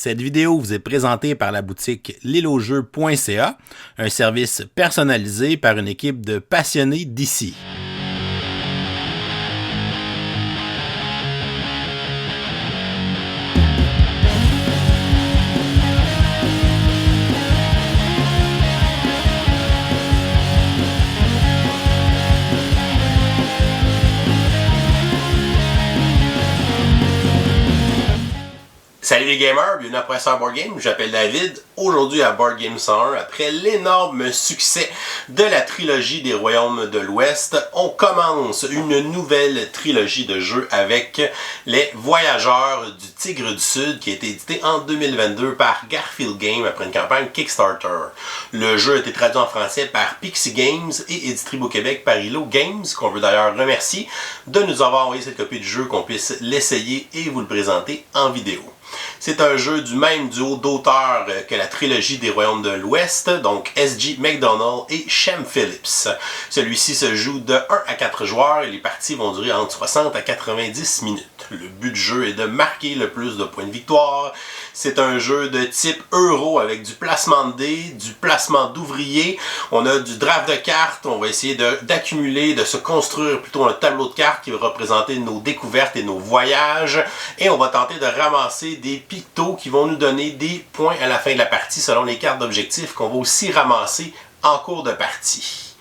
Cette vidéo vous est présentée par la boutique lilojeux.ca, un service personnalisé par une équipe de passionnés d'ici. Salut les gamers, bienvenue à Professeur Board Game, je m'appelle David. Aujourd'hui à Board Game 101, après l'énorme succès de la trilogie des Royaumes de l'Ouest, on commence une nouvelle trilogie de jeux avec les Voyageurs du Tigre du Sud qui a été édité en 2022 par Garfield Games après une campagne Kickstarter. Le jeu a été traduit en français par Pixie Games et est distribué au Québec par Ilo Games, qu'on veut d'ailleurs remercier de nous avoir envoyé cette copie du jeu, qu'on puisse l'essayer et vous le présenter en vidéo. C'est un jeu du même duo d'auteurs que la trilogie des Royaumes de l'Ouest, donc S.G. McDonald et Shem Phillips. Celui-ci se joue de 1 à 4 joueurs et les parties vont durer entre 60 à 90 minutes. Le but du jeu est de marquer le plus de points de victoire. C'est un jeu de type euro avec du placement de dés, du placement d'ouvriers. On a du draft de cartes, on va essayer d'accumuler, de se construire plutôt un tableau de cartes qui va représenter nos découvertes et nos voyages. Et on va tenter de ramasser des pictos qui vont nous donner des points à la fin de la partie selon les cartes d'objectifs qu'on va aussi ramasser en cours de partie.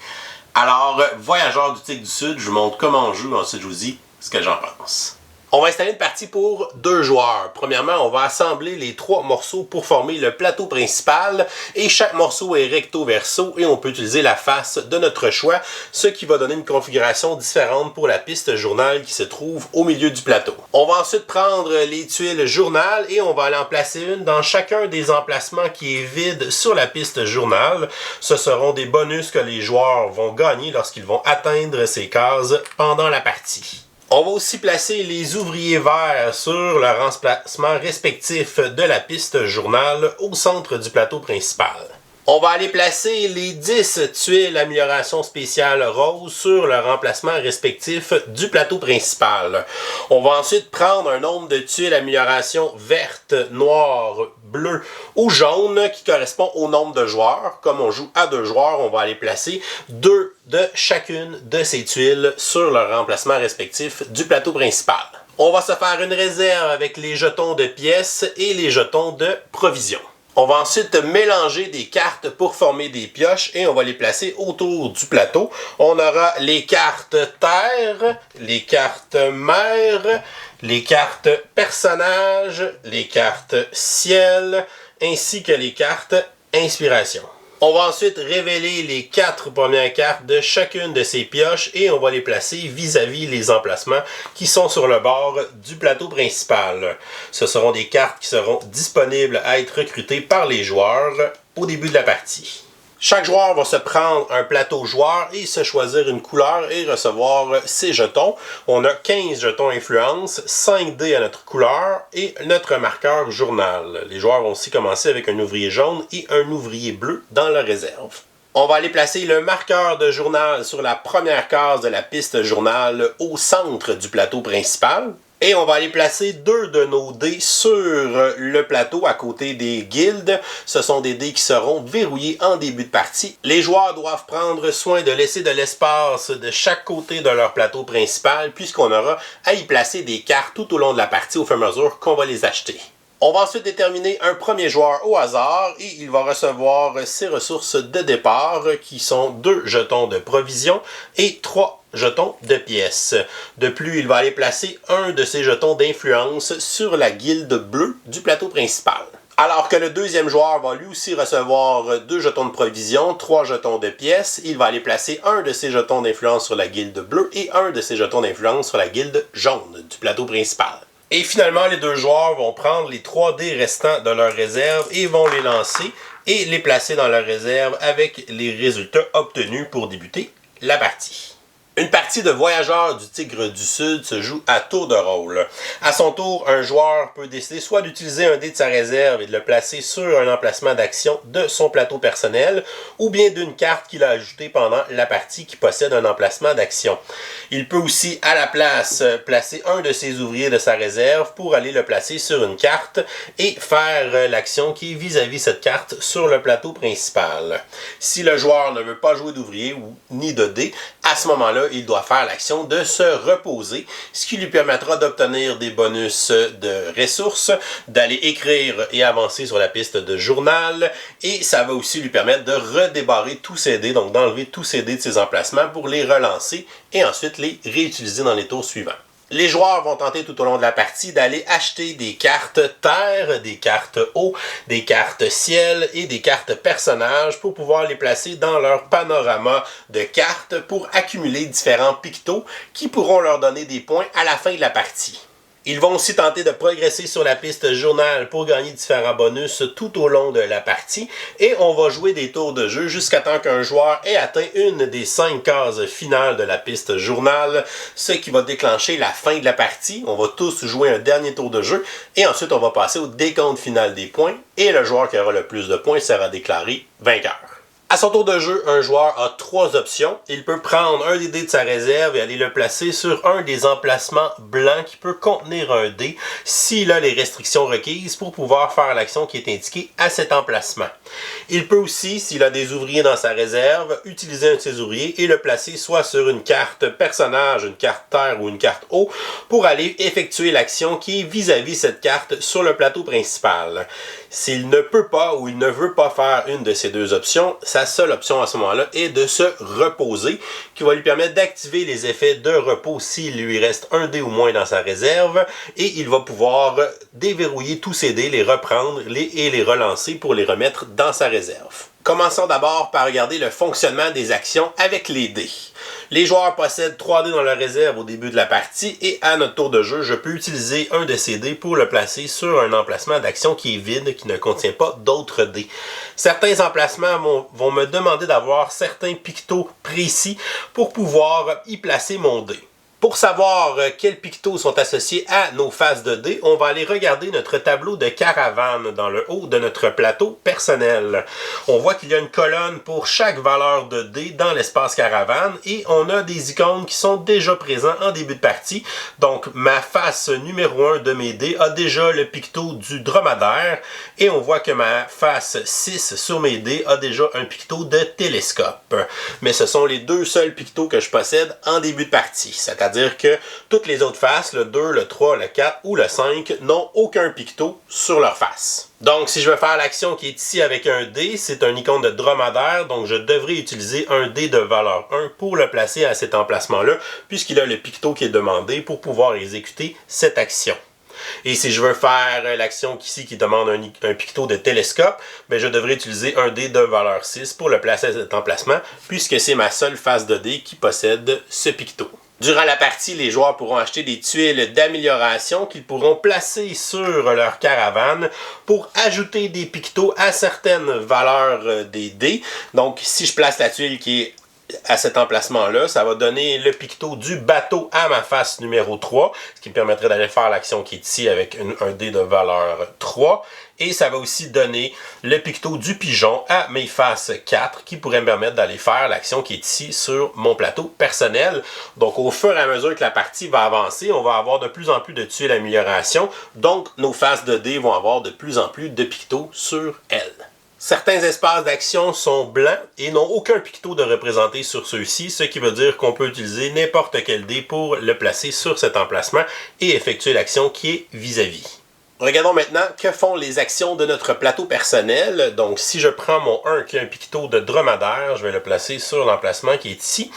Alors, Voyageurs du Tigre du Sud, je vous montre comment on joue, ensuite je vous dis ce que j'en pense. On va installer une partie pour 2 joueurs. Premièrement, on va assembler les 3 morceaux pour former le plateau principal et chaque morceau est recto-verso et on peut utiliser la face de notre choix, ce qui va donner une configuration différente pour la piste journal qui se trouve au milieu du plateau. On va ensuite prendre les tuiles journal et on va aller en placer une dans chacun des emplacements qui est vide sur la piste journal. Ce seront des bonus que les joueurs vont gagner lorsqu'ils vont atteindre ces cases pendant la partie. On va aussi placer les ouvriers verts sur leur emplacement respectif de la piste journal au centre du plateau principal. On va aller placer les 10 tuiles amélioration spéciale rose sur leur emplacement respectif du plateau principal. On va ensuite prendre un nombre de tuiles amélioration verte, noire, bleue ou jaune qui correspond au nombre de joueurs. Comme on joue à 2 joueurs, on va aller placer 2 de chacune de ces tuiles sur leur emplacement respectif du plateau principal. On va se faire une réserve avec les jetons de pièces et les jetons de provisions. On va ensuite mélanger des cartes pour former des pioches et on va les placer autour du plateau. On aura les cartes terre, les cartes mer, les cartes personnages, les cartes ciel, ainsi que les cartes inspiration. On va ensuite révéler les 4 premières cartes de chacune de ces pioches et on va les placer vis-à-vis les emplacements qui sont sur le bord du plateau principal. Ce seront des cartes qui seront disponibles à être recrutées par les joueurs au début de la partie. Chaque joueur va se prendre un plateau joueur et se choisir une couleur et recevoir ses jetons. On a 15 jetons influence, 5 dés à notre couleur et notre marqueur journal. Les joueurs vont aussi commencer avec un ouvrier jaune et un ouvrier bleu dans leur réserve. On va aller placer le marqueur de journal sur la première case de la piste journal au centre du plateau principal. Et on va aller placer 2 de nos dés sur le plateau à côté des guildes. Ce sont des dés qui seront verrouillés en début de partie. Les joueurs doivent prendre soin de laisser de l'espace de chaque côté de leur plateau principal puisqu'on aura à y placer des cartes tout au long de la partie au fur et à mesure qu'on va les acheter. On va ensuite déterminer un premier joueur au hasard et il va recevoir ses ressources de départ qui sont 2 jetons de provision et 3 jetons de pièces. De plus, il va aller placer un de ses jetons d'influence sur la guilde bleue du plateau principal. Alors que le deuxième joueur va lui aussi recevoir 2 jetons de provision, 3 jetons de pièces, il va aller placer un de ses jetons d'influence sur la guilde bleue et un de ses jetons d'influence sur la guilde jaune du plateau principal. Et finalement, les 2 joueurs vont prendre les 3 dés restants de leur réserve et vont les lancer et les placer dans leur réserve avec les résultats obtenus pour débuter la partie. Une partie de Voyageurs du Tigre du Sud se joue à tour de rôle. À son tour, un joueur peut décider soit d'utiliser un dé de sa réserve et de le placer sur un emplacement d'action de son plateau personnel, ou bien d'une carte qu'il a ajoutée pendant la partie qui possède un emplacement d'action. Il peut aussi, à la place, placer un de ses ouvriers de sa réserve pour aller le placer sur une carte et faire l'action qui est vis-à-vis cette carte sur le plateau principal. Si le joueur ne veut pas jouer d'ouvrier ni de dé, à ce moment-là, il doit faire l'action de se reposer, ce qui lui permettra d'obtenir des bonus de ressources, d'aller écrire et avancer sur la piste de journal, et ça va aussi lui permettre de redébarrer tous ses dés, donc d'enlever tous ses dés de ses emplacements pour les relancer et ensuite les réutiliser dans les tours suivants. Les joueurs vont tenter tout au long de la partie d'aller acheter des cartes terre, des cartes eau, des cartes ciel et des cartes personnages pour pouvoir les placer dans leur panorama de cartes pour accumuler différents pictos qui pourront leur donner des points à la fin de la partie. Ils vont aussi tenter de progresser sur la piste journal pour gagner différents bonus tout au long de la partie et on va jouer des tours de jeu jusqu'à temps qu'un joueur ait atteint une des 5 cases finales de la piste journal, ce qui va déclencher la fin de la partie. On va tous jouer un dernier tour de jeu et ensuite on va passer au décompte final des points et le joueur qui aura le plus de points sera déclaré vainqueur. À son tour de jeu, un joueur a 3 options. Il peut prendre un des dés de sa réserve et aller le placer sur un des emplacements blancs qui peut contenir un dé s'il a les restrictions requises pour pouvoir faire l'action qui est indiquée à cet emplacement. Il peut aussi, s'il a des ouvriers dans sa réserve, utiliser un de ses ouvriers et le placer soit sur une carte personnage, une carte terre ou une carte eau pour aller effectuer l'action qui est vis-à-vis cette carte sur le plateau principal. S'il ne peut pas ou il ne veut pas faire une de ces deux options, sa seule option à ce moment-là est de se reposer, qui va lui permettre d'activer les effets de repos s'il lui reste un dé ou moins dans sa réserve, et il va pouvoir déverrouiller tous ses dés, les reprendre et les relancer pour les remettre dans sa réserve. Commençons d'abord par regarder le fonctionnement des actions avec les dés. Les joueurs possèdent 3 dés dans leur réserve au début de la partie et à notre tour de jeu, je peux utiliser un de ces dés pour le placer sur un emplacement d'action qui est vide, qui ne contient pas d'autres dés. Certains emplacements vont me demander d'avoir certains pictos précis pour pouvoir y placer mon dé. Pour savoir quels pictos sont associés à nos faces de dés, on va aller regarder notre tableau de caravane dans le haut de notre plateau personnel. On voit qu'il y a une colonne pour chaque valeur de dés dans l'espace caravane et on a des icônes qui sont déjà présents en début de partie. Donc ma face numéro 1 de mes dés a déjà le picto du dromadaire et on voit que ma face 6 sur mes dés a déjà un picto de télescope. Mais ce sont les deux seuls pictos que je possède en début de partie. C'est-à-dire que toutes les autres faces, le 2, le 3, le 4 ou le 5, n'ont aucun picto sur leur face. Donc, si je veux faire l'action qui est ici avec un dé, c'est un icône de dromadaire, donc je devrais utiliser un dé de valeur 1 pour le placer à cet emplacement-là, puisqu'il a le picto qui est demandé pour pouvoir exécuter cette action. Et si je veux faire l'action ici qui demande un picto de télescope, ben je devrais utiliser un dé de valeur 6 pour le placer à cet emplacement, puisque c'est ma seule face de dé qui possède ce picto. Durant la partie, les joueurs pourront acheter des tuiles d'amélioration qu'ils pourront placer sur leur caravane pour ajouter des pictos à certaines valeurs des dés. Donc, si je place la tuile qui est à cet emplacement-là, ça va donner le picto du bateau à ma face numéro 3, ce qui me permettrait d'aller faire l'action qui est ici avec un dé de valeur 3. Et ça va aussi donner le picto du pigeon à mes faces 4, qui pourrait me permettre d'aller faire l'action qui est ici sur mon plateau personnel. Donc au fur et à mesure que la partie va avancer, on va avoir de plus en plus de tuiles d'amélioration, donc nos faces de dés vont avoir de plus en plus de pictos sur elles. Certains espaces d'action sont blancs et n'ont aucun picto de représenté sur ceux-ci, ce qui veut dire qu'on peut utiliser n'importe quel dé pour le placer sur cet emplacement et effectuer l'action qui est vis-à-vis. Regardons maintenant que font les actions de notre plateau personnel. Donc si je prends mon 1 qui a un picto de dromadaire, je vais le placer sur l'emplacement qui est ici.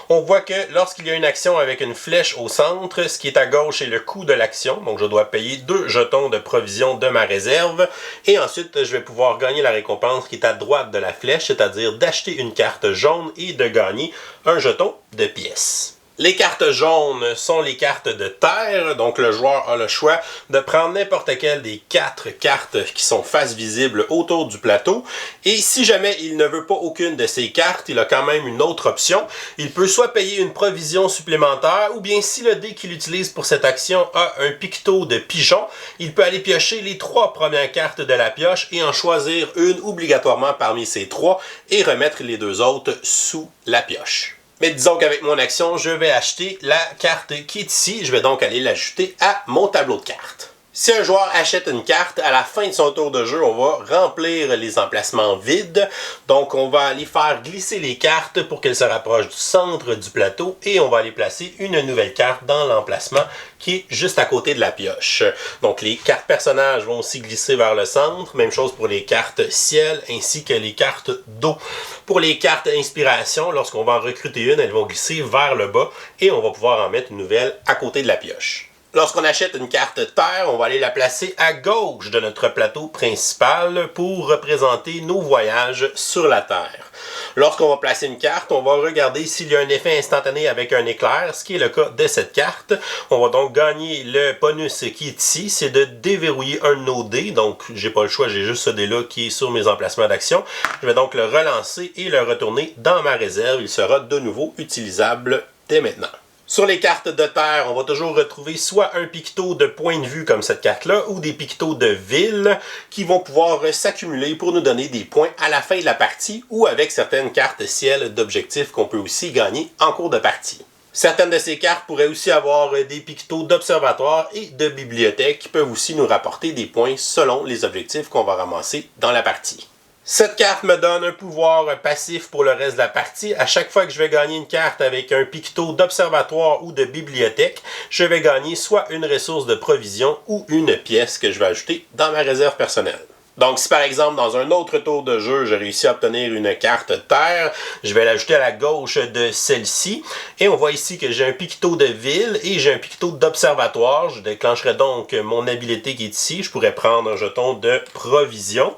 On voit que lorsqu'il y a une action avec une flèche au centre, ce qui est à gauche est le coût de l'action. Donc je dois payer 2 jetons de provision de ma réserve. Et ensuite, je vais pouvoir gagner la récompense qui est à droite de la flèche, c'est-à-dire d'acheter une carte jaune et de gagner un jeton de pièce. Les cartes jaunes sont les cartes de terre, donc le joueur a le choix de prendre n'importe quelle des 4 cartes qui sont face visible autour du plateau. Et si jamais il ne veut pas aucune de ces cartes, il a quand même une autre option. Il peut soit payer une provision supplémentaire, ou bien si le dé qu'il utilise pour cette action a un picto de pigeon, il peut aller piocher les 3 premières cartes de la pioche et en choisir une obligatoirement parmi ces 3 et remettre les 2 autres sous la pioche. Mais disons qu'avec mon action, je vais acheter la carte qui est ici. Je vais donc aller l'ajouter à mon tableau de cartes. Si un joueur achète une carte, à la fin de son tour de jeu, on va remplir les emplacements vides. Donc, on va aller faire glisser les cartes pour qu'elles se rapprochent du centre du plateau et on va aller placer une nouvelle carte dans l'emplacement qui est juste à côté de la pioche. Donc, les cartes personnages vont aussi glisser vers le centre. Même chose pour les cartes ciel ainsi que les cartes d'eau. Pour les cartes inspiration, lorsqu'on va en recruter une, elles vont glisser vers le bas et on va pouvoir en mettre une nouvelle à côté de la pioche. Lorsqu'on achète une carte terre, on va aller la placer à gauche de notre plateau principal pour représenter nos voyages sur la Terre. Lorsqu'on va placer une carte, on va regarder s'il y a un effet instantané avec un éclair, ce qui est le cas de cette carte. On va donc gagner le bonus qui est ici, c'est de déverrouiller un de nos dés. Donc, j'ai pas le choix, j'ai juste ce dé-là qui est sur mes emplacements d'action. Je vais donc le relancer et le retourner dans ma réserve. Il sera de nouveau utilisable dès maintenant. Sur les cartes de terre, on va toujours retrouver soit un picto de point de vue comme cette carte-là, ou des pictos de ville qui vont pouvoir s'accumuler pour nous donner des points à la fin de la partie, ou avec certaines cartes ciel d'objectifs qu'on peut aussi gagner en cours de partie. Certaines de ces cartes pourraient aussi avoir des pictos d'observatoire et de bibliothèque qui peuvent aussi nous rapporter des points selon les objectifs qu'on va ramasser dans la partie. Cette carte me donne un pouvoir passif pour le reste de la partie. À chaque fois que je vais gagner une carte avec un picto d'observatoire ou de bibliothèque, je vais gagner soit une ressource de provision ou une pièce que je vais ajouter dans ma réserve personnelle. Donc, si par exemple, dans un autre tour de jeu, j'ai réussi à obtenir une carte terre, je vais l'ajouter à la gauche de celle-ci. Et on voit ici que j'ai un picto de ville et j'ai un picto d'observatoire. Je déclencherai donc mon habileté qui est ici. Je pourrais prendre un jeton de provision.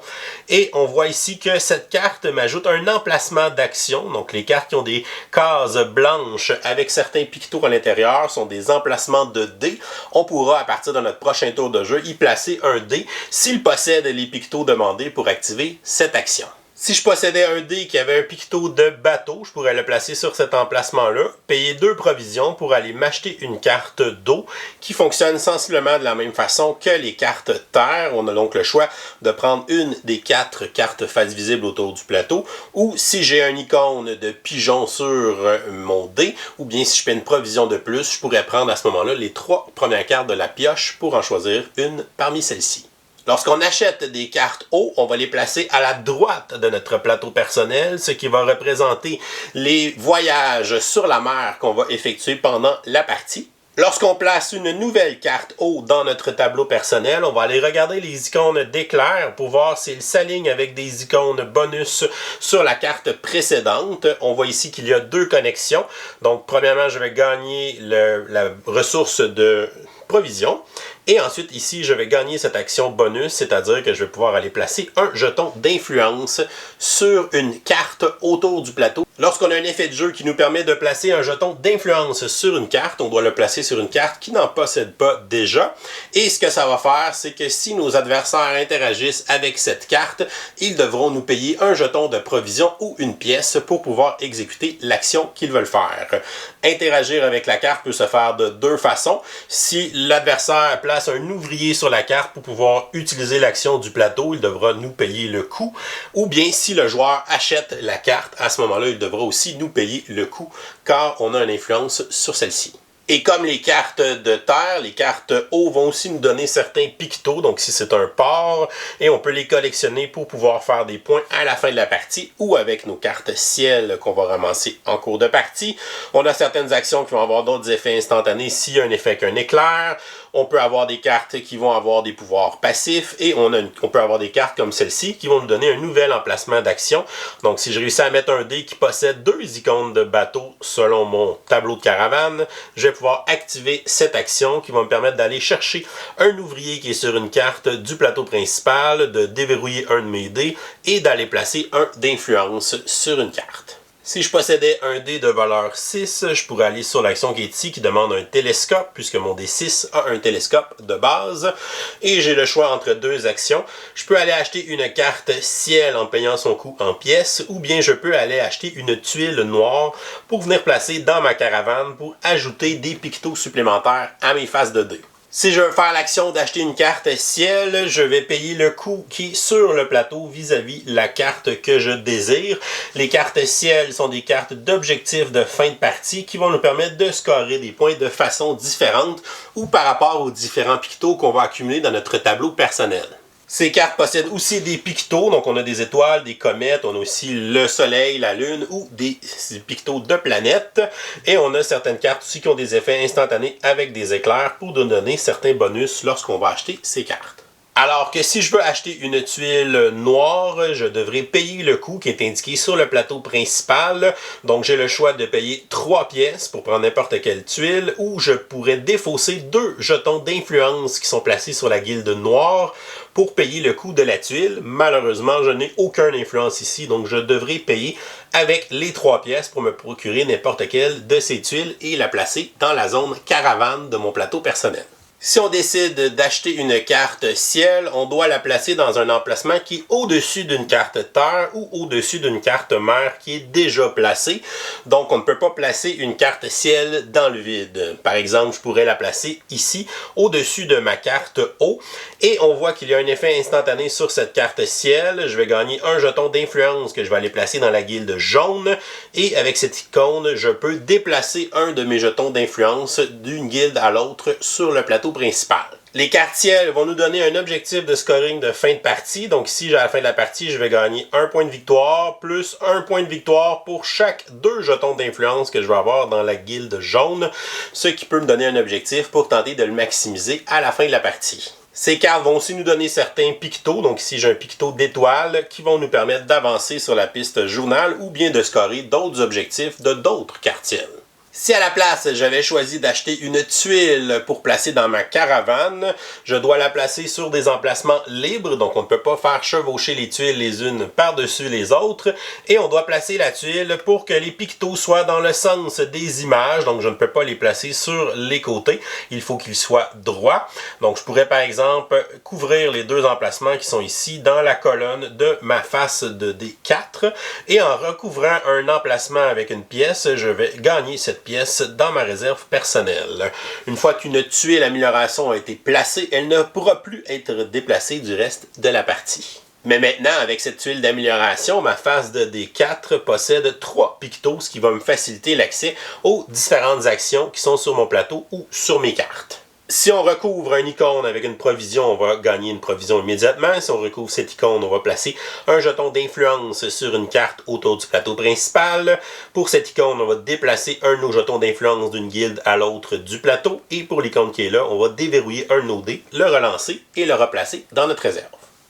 Et on voit ici que cette carte m'ajoute un emplacement d'action. Donc, les cartes qui ont des cases blanches avec certains pictos à l'intérieur sont des emplacements de dés. On pourra, à partir de notre prochain tour de jeu, y placer un dé s'il possède les pictos demandé pour activer cette action. Si je possédais un dé qui avait un picto de bateau, je pourrais le placer sur cet emplacement-là, payer 2 provisions pour aller m'acheter une carte d'eau qui fonctionne sensiblement de la même façon que les cartes terre. On a donc le choix de prendre une des 4 cartes face visible autour du plateau, ou si j'ai un icône de pigeon sur mon dé, ou bien si je paie une provision de plus, je pourrais prendre à ce moment-là les 3 premières cartes de la pioche pour en choisir une parmi celles-ci. Lorsqu'on achète des cartes eau, on va les placer à la droite de notre plateau personnel, ce qui va représenter les voyages sur la mer qu'on va effectuer pendant la partie. Lorsqu'on place une nouvelle carte eau dans notre tableau personnel, on va aller regarder les icônes d'éclair pour voir s'ils s'alignent avec des icônes bonus sur la carte précédente. On voit ici qu'il y a 2 connexions. Donc, premièrement, je vais gagner la ressource de provision. Et ensuite, ici, je vais gagner cette action bonus, c'est-à-dire que je vais pouvoir aller placer un jeton d'influence sur une carte autour du plateau. Lorsqu'on a un effet de jeu qui nous permet de placer un jeton d'influence sur une carte, on doit le placer sur une carte qui n'en possède pas déjà. Et ce que ça va faire, c'est que si nos adversaires interagissent avec cette carte, ils devront nous payer un jeton de provision ou une pièce pour pouvoir exécuter l'action qu'ils veulent faire. Interagir avec la carte peut se faire de 2 façons. Si l'adversaire place un ouvrier sur la carte pour pouvoir utiliser l'action du plateau, il devra nous payer le coût. Ou bien si le joueur achète la carte, à ce moment-là, il devra aussi nous payer le coût car on a une influence sur celle-ci. Et comme les cartes de terre, les cartes eau vont aussi nous donner certains pictos, donc si c'est un port, et on peut les collectionner pour pouvoir faire des points à la fin de la partie ou avec nos cartes ciel qu'on va ramasser en cours de partie. On a certaines actions qui vont avoir d'autres effets instantanés s'il y a un effet qu'un éclair. On peut avoir des cartes qui vont avoir des pouvoirs passifs et on peut avoir des cartes comme celle-ci qui vont nous donner un nouvel emplacement d'action. Donc si je réussis à mettre un dé qui possède 2 icônes de bateau selon mon tableau de caravane, je vais pouvoir activer cette action qui va me permettre d'aller chercher un ouvrier qui est sur une carte du plateau principal, de déverrouiller un de mes dés et d'aller placer un d'influence sur une carte. Si je possédais un dé de valeur 6, je pourrais aller sur l'action qui est ici, qui demande un télescope, puisque mon D6 a un télescope de base. Et j'ai le choix entre deux actions. Je peux aller acheter une carte ciel en payant son coût en pièces, ou bien je peux aller acheter une tuile noire pour venir placer dans ma caravane pour ajouter des pictos supplémentaires à mes faces de dés. Si je veux faire l'action d'acheter une carte ciel, je vais payer le coût qui est sur le plateau vis-à-vis la carte que je désire. Les cartes ciel sont des cartes d'objectifs de fin de partie qui vont nous permettre de scorer des points de façon différente ou par rapport aux différents pictos qu'on va accumuler dans notre tableau personnel. Ces cartes possèdent aussi des pictos, donc on a des étoiles, des comètes, on a aussi le soleil, la lune ou des pictos de planètes. Et on a certaines cartes aussi qui ont des effets instantanés avec des éclairs pour nous donner certains bonus lorsqu'on va acheter ces cartes. Alors que si je veux acheter une tuile noire, je devrais payer le coût qui est indiqué sur le plateau principal. Donc j'ai le choix de payer 3 pièces pour prendre n'importe quelle tuile, ou je pourrais défausser 2 jetons d'influence qui sont placés sur la guilde noire pour payer le coût de la tuile. Malheureusement, je n'ai aucune influence ici, donc je devrais payer avec les 3 pièces pour me procurer n'importe quelle de ces tuiles et la placer dans la zone caravane de mon plateau personnel. Si on décide d'acheter une carte ciel, on doit la placer dans un emplacement qui est au-dessus d'une carte terre ou au-dessus d'une carte mer qui est déjà placée. Donc on ne peut pas placer une carte ciel dans le vide. Par exemple, je pourrais la placer ici, au-dessus de ma carte eau. Et on voit qu'il y a un effet instantané sur cette carte ciel. Je vais gagner un jeton d'influence que je vais aller placer dans la guilde jaune. Et avec cette icône, je peux déplacer un de mes jetons d'influence d'une guilde à l'autre sur le plateau principal. Les cartes ciel vont nous donner un objectif de scoring de fin de partie. Donc ici, à la fin de la partie, je vais gagner un point de victoire plus un point de victoire pour chaque 2 jetons d'influence que je vais avoir dans la guilde jaune, ce qui peut me donner un objectif pour tenter de le maximiser à la fin de la partie. Ces cartes vont aussi nous donner certains pictos, donc ici j'ai un picto d'étoiles qui vont nous permettre d'avancer sur la piste journal ou bien de scorer d'autres objectifs de d'autres cartes ciel. Si à la place, j'avais choisi d'acheter une tuile pour placer dans ma caravane, je dois la placer sur des emplacements libres, donc on ne peut pas faire chevaucher les tuiles les unes par-dessus les autres, et on doit placer la tuile pour que les pictos soient dans le sens des images, donc je ne peux pas les placer sur les côtés, il faut qu'ils soient droits. Donc je pourrais par exemple couvrir les 2 emplacements qui sont ici dans la colonne de ma face de D4, et en recouvrant un emplacement avec une pièce, je vais gagner cette pièce dans ma réserve personnelle. Une fois qu'une tuile amélioration a été placée, elle ne pourra plus être déplacée du reste de la partie. Mais maintenant, avec cette tuile d'amélioration, ma face de D4 possède 3 pictos, ce qui va me faciliter l'accès aux différentes actions qui sont sur mon plateau ou sur mes cartes. Si on recouvre une icône avec une provision, on va gagner une provision immédiatement. Si on recouvre cette icône, on va placer un jeton d'influence sur une carte autour du plateau principal. Pour cette icône, on va déplacer un de nos jetons d'influence d'une guilde à l'autre du plateau. Et pour l'icône qui est là, on va déverrouiller un de nos dés, le relancer et le replacer dans notre réserve.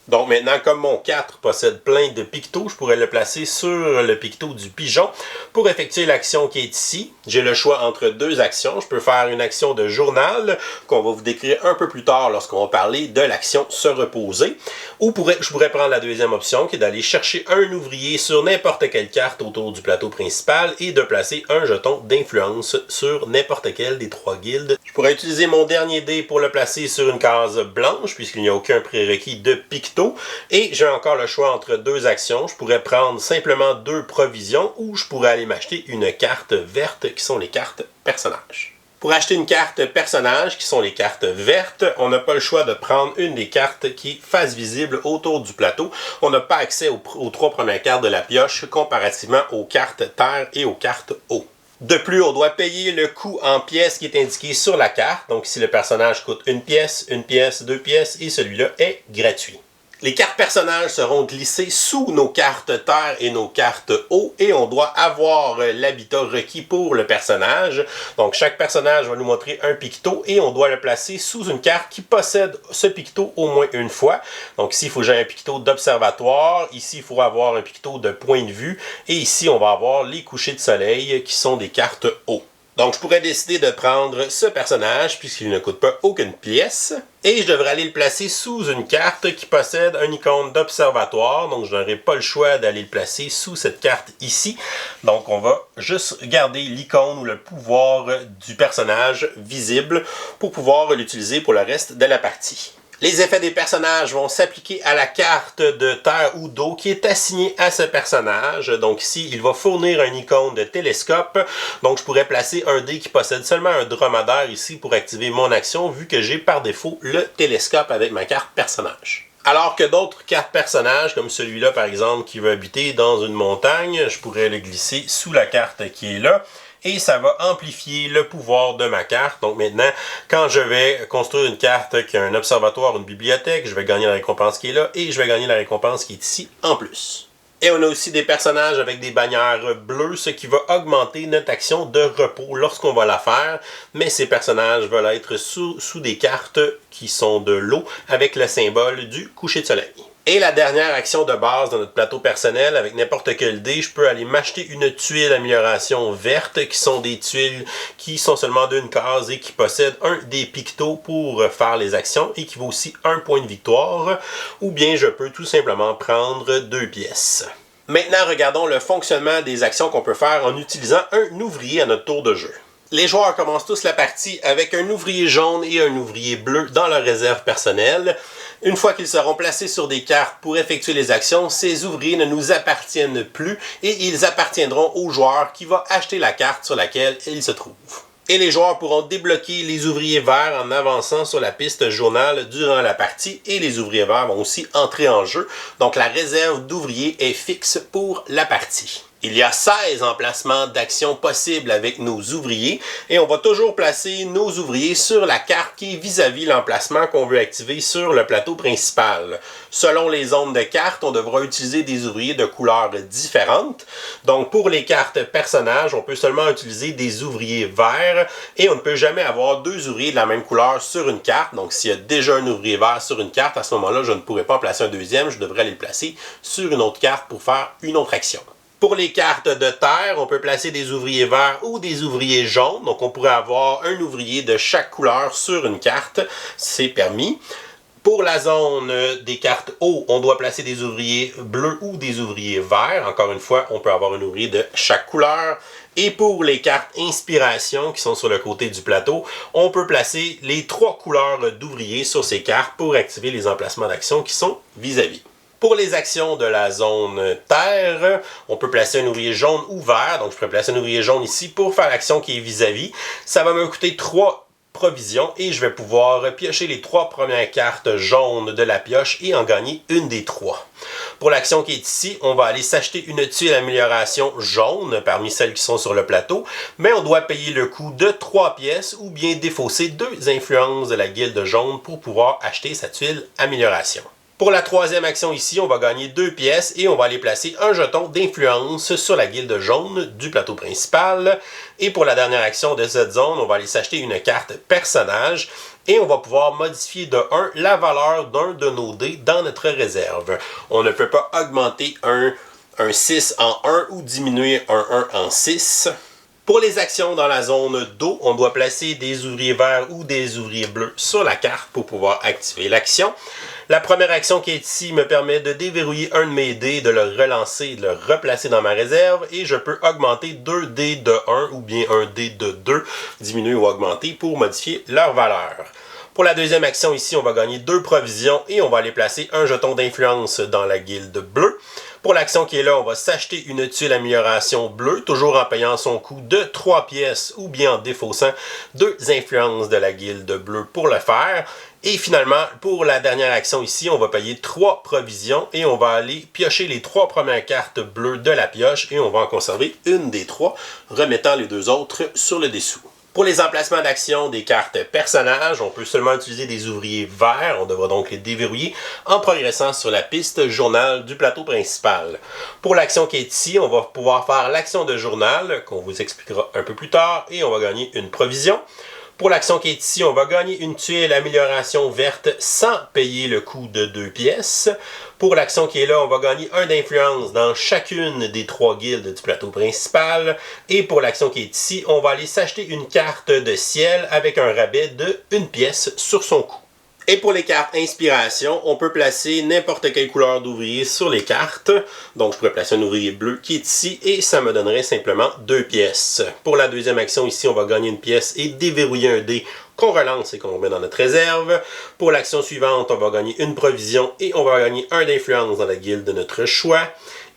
Donc maintenant, comme mon 4 possède plein de pictos, je pourrais le placer sur le picto du pigeon pour effectuer l'action qui est ici. J'ai le choix entre 2 actions. Je peux faire une action de journal qu'on va vous décrire un peu plus tard lorsqu'on va parler de l'action se reposer. Ou je pourrais prendre la deuxième option qui est d'aller chercher un ouvrier sur n'importe quelle carte autour du plateau principal et de placer un jeton d'influence sur n'importe quelle des 3 guildes. Je pourrais utiliser mon dernier dé pour le placer sur une case blanche puisqu'il n'y a aucun prérequis de picto. Et j'ai encore le choix entre 2 actions. Je pourrais prendre simplement 2 provisions ou je pourrais aller m'acheter une carte verte qui sont les cartes personnages. Pour acheter une carte personnage, qui sont les cartes vertes, on n'a pas le choix de prendre une des cartes qui est face visible autour du plateau. On n'a pas accès aux 3 premières cartes de la pioche comparativement aux cartes terre et aux cartes eau. De plus, on doit payer le coût en pièces qui est indiqué sur la carte. Donc ici, le personnage coûte 1 pièce, 2 pièces et celui-là est gratuit. Les cartes personnages seront glissées sous nos cartes terre et nos cartes eau et on doit avoir l'habitat requis pour le personnage. Donc chaque personnage va nous montrer un picto et on doit le placer sous une carte qui possède ce picto au moins une fois. Donc ici, il faut que j'ai un picto d'observatoire, ici, il faut avoir un picto de point de vue et ici, on va avoir les couchers de soleil qui sont des cartes eau. Donc, je pourrais décider de prendre ce personnage, puisqu'il ne coûte pas aucune pièce. Et je devrais aller le placer sous une carte qui possède une icône d'observatoire. Donc, je n'aurai pas le choix d'aller le placer sous cette carte ici. Donc, on va juste garder l'icône ou le pouvoir du personnage visible pour pouvoir l'utiliser pour le reste de la partie. Les effets des personnages vont s'appliquer à la carte de terre ou d'eau qui est assignée à ce personnage. Donc ici, il va fournir une icône de télescope. Donc je pourrais placer un dé qui possède seulement un dromadaire ici pour activer mon action vu que j'ai par défaut le télescope avec ma carte personnage. Alors que d'autres cartes personnages, comme celui-là par exemple qui veut habiter dans une montagne, je pourrais le glisser sous la carte qui est là. Et ça va amplifier le pouvoir de ma carte. Donc maintenant, quand je vais construire une carte qui a un observatoire, une bibliothèque, je vais gagner la récompense qui est là et je vais gagner la récompense qui est ici en plus. Et on a aussi des personnages avec des bannières bleues, ce qui va augmenter notre action de repos lorsqu'on va la faire. Mais ces personnages veulent être sous des cartes qui sont de l'eau avec le symbole du coucher de soleil. Et la dernière action de base dans notre plateau personnel, avec n'importe quel dé, je peux aller m'acheter une tuile amélioration verte, qui sont des tuiles qui sont seulement d'une case et qui possèdent un des pictos pour faire les actions et qui vaut aussi un point de victoire. Ou bien je peux tout simplement prendre 2 pièces. Maintenant, regardons le fonctionnement des actions qu'on peut faire en utilisant un ouvrier à notre tour de jeu. Les joueurs commencent tous la partie avec un ouvrier jaune et un ouvrier bleu dans leur réserve personnelle. Une fois qu'ils seront placés sur des cartes pour effectuer les actions, ces ouvriers ne nous appartiennent plus et ils appartiendront au joueur qui va acheter la carte sur laquelle ils se trouvent. Et les joueurs pourront débloquer les ouvriers verts en avançant sur la piste journal durant la partie et les ouvriers verts vont aussi entrer en jeu. Donc la réserve d'ouvriers est fixe pour la partie. Il y a 16 emplacements d'actions possibles avec nos ouvriers et on va toujours placer nos ouvriers sur la carte qui est vis-à-vis l'emplacement qu'on veut activer sur le plateau principal. Selon les zones de cartes, on devra utiliser des ouvriers de couleurs différentes. Donc pour les cartes personnages, on peut seulement utiliser des ouvriers verts et on ne peut jamais avoir 2 ouvriers de la même couleur sur une carte. Donc s'il y a déjà un ouvrier vert sur une carte, à ce moment-là, je ne pourrais pas en placer un deuxième, je devrais aller le placer sur une autre carte pour faire une autre action. Pour les cartes de terre, on peut placer des ouvriers verts ou des ouvriers jaunes. Donc, on pourrait avoir un ouvrier de chaque couleur sur une carte. C'est permis. Pour la zone des cartes eau, on doit placer des ouvriers bleus ou des ouvriers verts. Encore une fois, on peut avoir un ouvrier de chaque couleur. Et pour les cartes inspiration qui sont sur le côté du plateau, on peut placer les 3 couleurs d'ouvriers sur ces cartes pour activer les emplacements d'action qui sont vis-à-vis. Pour les actions de la zone terre, on peut placer un ouvrier jaune ou vert. Donc, je pourrais placer un ouvrier jaune ici pour faire l'action qui est vis-à-vis. Ça va me coûter 3 provisions et je vais pouvoir piocher les 3 premières cartes jaunes de la pioche et en gagner une des 3. Pour l'action qui est ici, on va aller s'acheter une tuile amélioration jaune parmi celles qui sont sur le plateau, mais on doit payer le coût de 3 pièces ou bien défausser 2 influences de la guilde jaune pour pouvoir acheter sa tuile amélioration. Pour la troisième action ici, on va gagner 2 pièces et on va aller placer un jeton d'influence sur la guilde jaune du plateau principal. Et pour la dernière action de cette zone, on va aller s'acheter une carte personnage et on va pouvoir modifier de 1 la valeur d'un de nos dés dans notre réserve. On ne peut pas augmenter un 6 en 1 ou diminuer un 1 en 6. Pour les actions dans la zone d'eau, on doit placer des ouvriers verts ou des ouvriers bleus sur la carte pour pouvoir activer l'action. La première action qui est ici me permet de déverrouiller un de mes dés, de le relancer, de le replacer dans ma réserve et je peux augmenter 2 dés de 1 ou bien un dé de 2, diminuer ou augmenter pour modifier leur valeur. Pour la deuxième action ici, on va gagner 2 provisions et on va aller placer un jeton d'influence dans la guilde bleue. Pour l'action qui est là, on va s'acheter une tuile amélioration bleue, toujours en payant son coût de 3 pièces ou bien en défaussant 2 influences de la guilde bleue pour le faire. Et finalement, pour la dernière action ici, on va payer 3 provisions et on va aller piocher les 3 premières cartes bleues de la pioche et on va en conserver une des 3, remettant les 2 autres sur le dessous. Pour les emplacements d'action des cartes personnages, on peut seulement utiliser des ouvriers verts. On devra donc les déverrouiller en progressant sur la piste journal du plateau principal. Pour l'action qui est ici, on va pouvoir faire l'action de journal, qu'on vous expliquera un peu plus tard, et on va gagner une provision. Pour l'action qui est ici, on va gagner une tuile amélioration verte sans payer le coût de 2 pièces. Pour l'action qui est là, on va gagner 1 d'influence dans chacune des 3 guildes du plateau principal. Et pour l'action qui est ici, on va aller s'acheter une carte de ciel avec un rabais de 1 pièce sur son coût. Et pour les cartes inspiration, on peut placer n'importe quelle couleur d'ouvrier sur les cartes. Donc je pourrais placer un ouvrier bleu qui est ici et ça me donnerait simplement 2 pièces. Pour la deuxième action ici, on va gagner une pièce et déverrouiller un dé qu'on relance et qu'on met dans notre réserve. Pour l'action suivante, on va gagner une provision et on va gagner 1 d'influence dans la guilde de notre choix.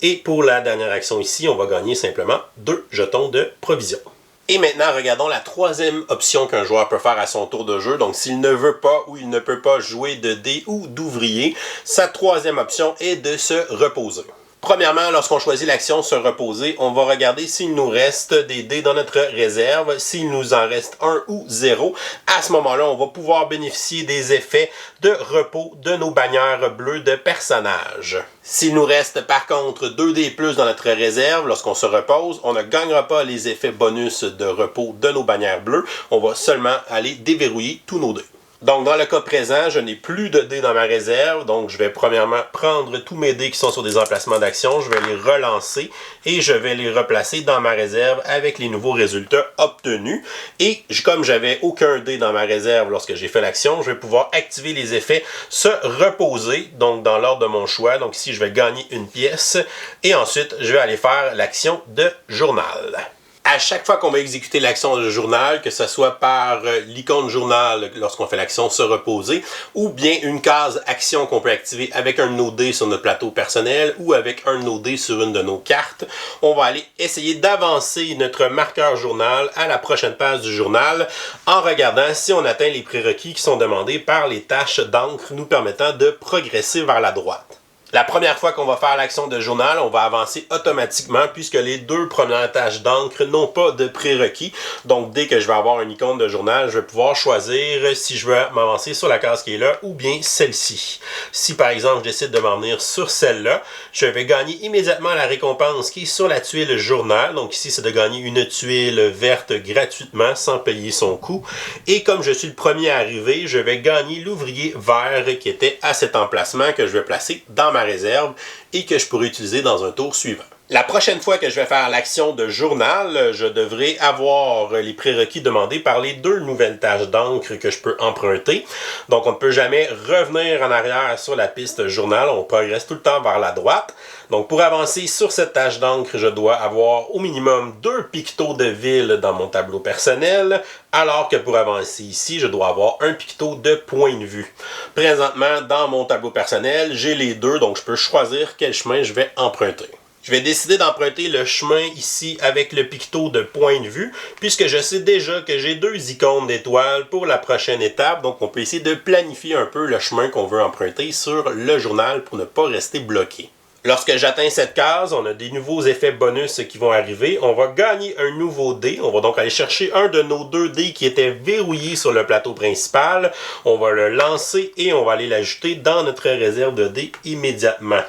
Et pour la dernière action ici, on va gagner simplement 2 jetons de provision. Et maintenant, regardons la troisième option qu'un joueur peut faire à son tour de jeu. Donc, s'il ne veut pas ou il ne peut pas jouer de dés ou d'ouvriers, sa troisième option est de se reposer. Premièrement, lorsqu'on choisit l'action se reposer, on va regarder s'il nous reste des dés dans notre réserve. S'il nous en reste 1 ou 0, à ce moment-là, on va pouvoir bénéficier des effets de repos de nos bannières bleues de personnages. S'il nous reste par contre 2 dés plus dans notre réserve, lorsqu'on se repose, on ne gagnera pas les effets bonus de repos de nos bannières bleues. On va seulement aller déverrouiller tous nos dés. Donc, dans le cas présent, je n'ai plus de dés dans ma réserve. Donc, je vais premièrement prendre tous mes dés qui sont sur des emplacements d'action. Je vais les relancer et je vais les replacer dans ma réserve avec les nouveaux résultats obtenus. Et comme j'avais aucun dé dans ma réserve lorsque j'ai fait l'action, je vais pouvoir activer les effets se reposer, donc dans l'ordre de mon choix. Donc, ici, je vais gagner une pièce et ensuite, je vais aller faire l'action de journal. À chaque fois qu'on va exécuter l'action de journal, que ce soit par l'icône journal lorsqu'on fait l'action se reposer, ou bien une case action qu'on peut activer avec un de nos dés sur notre plateau personnel ou avec un de nos dés sur une de nos cartes, on va aller essayer d'avancer notre marqueur journal à la prochaine page du journal en regardant si on atteint les prérequis qui sont demandés par les tâches d'encre nous permettant de progresser vers la droite. La première fois qu'on va faire l'action de journal, on va avancer automatiquement puisque les 2 premières tâches d'encre n'ont pas de prérequis. Donc, dès que je vais avoir une icône de journal, je vais pouvoir choisir si je veux m'avancer sur la case qui est là ou bien celle-ci. Si, par exemple, je décide de m'en venir sur celle-là, je vais gagner immédiatement la récompense qui est sur la tuile journal. Donc, ici, c'est de gagner une tuile verte gratuitement sans payer son coût. Et comme je suis le premier à arriver, je vais gagner l'ouvrier vert qui était à cet emplacement que je vais placer dans ma réserve et que je pourrai utiliser dans un tour suivant. La prochaine fois que je vais faire l'action de journal, je devrais avoir les prérequis demandés par les 2 nouvelles tâches d'encre que je peux emprunter. Donc, on ne peut jamais revenir en arrière sur la piste journal, on progresse tout le temps vers la droite. Donc, pour avancer sur cette tâche d'encre, je dois avoir au minimum 2 pictos de ville dans mon tableau personnel, alors que pour avancer ici, je dois avoir un picto de point de vue. Présentement, dans mon tableau personnel, j'ai les 2, donc je peux choisir quel chemin je vais emprunter. Je vais décider d'emprunter le chemin ici avec le picto de point de vue, puisque je sais déjà que j'ai 2 icônes d'étoiles pour la prochaine étape, donc on peut essayer de planifier un peu le chemin qu'on veut emprunter sur le journal pour ne pas rester bloqué. Lorsque j'atteins cette case, on a des nouveaux effets bonus qui vont arriver. On va gagner un nouveau dé. On va donc aller chercher un de nos 2 dés qui étaient verrouillés sur le plateau principal. On va le lancer et on va aller l'ajouter dans notre réserve de dés immédiatement.